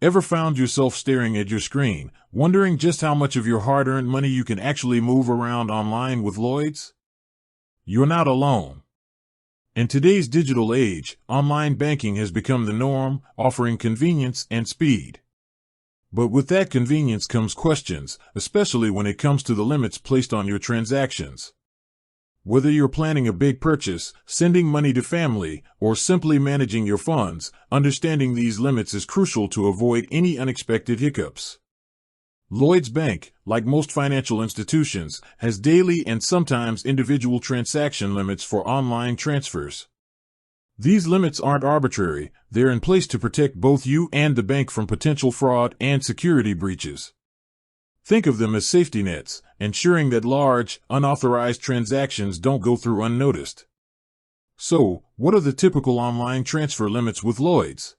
Ever found yourself staring at your screen, wondering just how much of your hard-earned money you can actually move around online with Lloyds? You're not alone. In today's digital age, online banking has become the norm, offering convenience and speed. But with that convenience comes questions, especially when it comes to the limits placed on your transactions. Whether you're planning a big purchase, sending money to family, or simply managing your funds, understanding these limits is crucial to avoid any unexpected hiccups. Lloyds Bank, like most financial institutions, has daily and sometimes individual transaction limits for online transfers. These limits aren't arbitrary, they're in place to protect both you and the bank from potential fraud and security breaches. Think of them as safety nets, ensuring that large, unauthorized transactions don't go through unnoticed. So, what are the typical online transfer limits with Lloyds?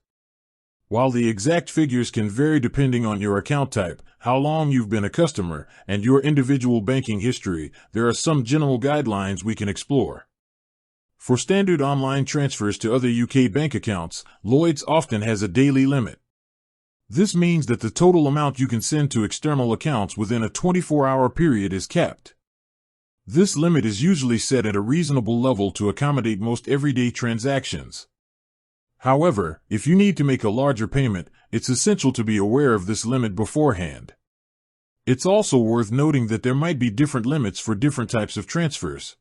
While the exact figures can vary depending on your account type, how long you've been a customer, and your individual banking history, there are some general guidelines we can explore. For standard online transfers to other UK bank accounts, Lloyds often has a daily limit. This means that the total amount you can send to external accounts within a 24-hour period is capped. This limit is usually set at a reasonable level to accommodate most everyday transactions. However, if you need to make a larger payment, it's essential to be aware of this limit beforehand. It's also worth noting that there might be different limits for different types of transfers.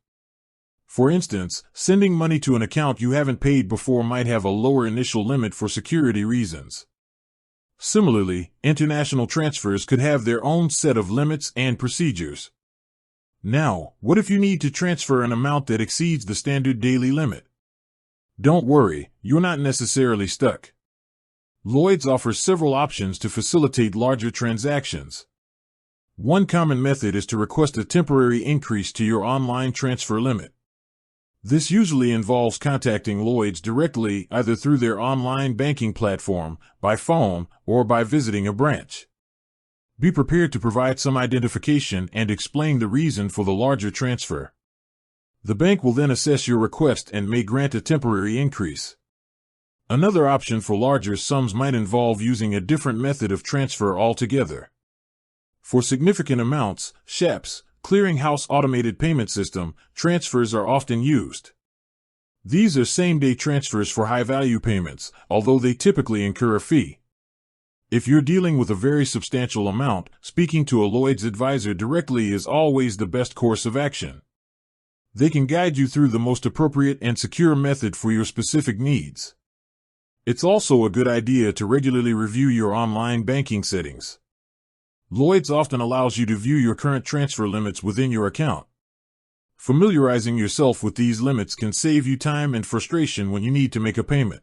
For instance, sending money to an account you haven't paid before might have a lower initial limit for security reasons. Similarly, international transfers could have their own set of limits and procedures. Now, what if you need to transfer an amount that exceeds the standard daily limit? Don't worry, you're not necessarily stuck. Lloyds offers several options to facilitate larger transactions. One common method is to request a temporary increase to your online transfer limit. This usually involves contacting Lloyds directly, either through their online banking platform, by phone, or by visiting a branch. Be prepared to provide some identification and explain the reason for the larger transfer. The bank will then assess your request and may grant a temporary increase. Another option for larger sums might involve using a different method of transfer altogether. For significant amounts, SHAPS, Clearinghouse Automated Payment System, transfers are often used. These are same-day transfers for high-value payments, although they typically incur a fee. If you're dealing with a very substantial amount, speaking to a Lloyds advisor directly is always the best course of action. They can guide you through the most appropriate and secure method for your specific needs. It's also a good idea to regularly review your online banking settings. Lloyds often allows you to view your current transfer limits within your account. Familiarizing yourself with these limits can save you time and frustration when you need to make a payment.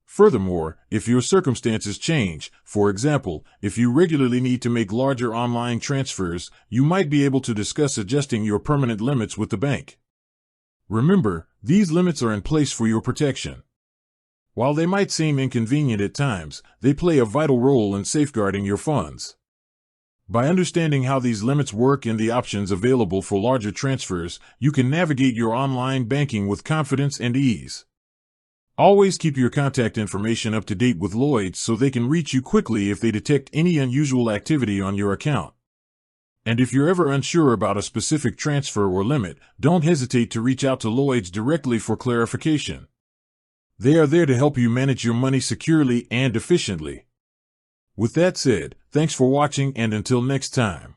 Furthermore, if your circumstances change, for example, if you regularly need to make larger online transfers, you might be able to discuss adjusting your permanent limits with the bank. Remember, these limits are in place for your protection. While they might seem inconvenient at times, they play a vital role in safeguarding your funds. By understanding how these limits work and the options available for larger transfers, you can navigate your online banking with confidence and ease. Always keep your contact information up to date with Lloyds so they can reach you quickly if they detect any unusual activity on your account. And if you're ever unsure about a specific transfer or limit, don't hesitate to reach out to Lloyds directly for clarification. They are there to help you manage your money securely and efficiently. With that said, thanks for watching, and until next time.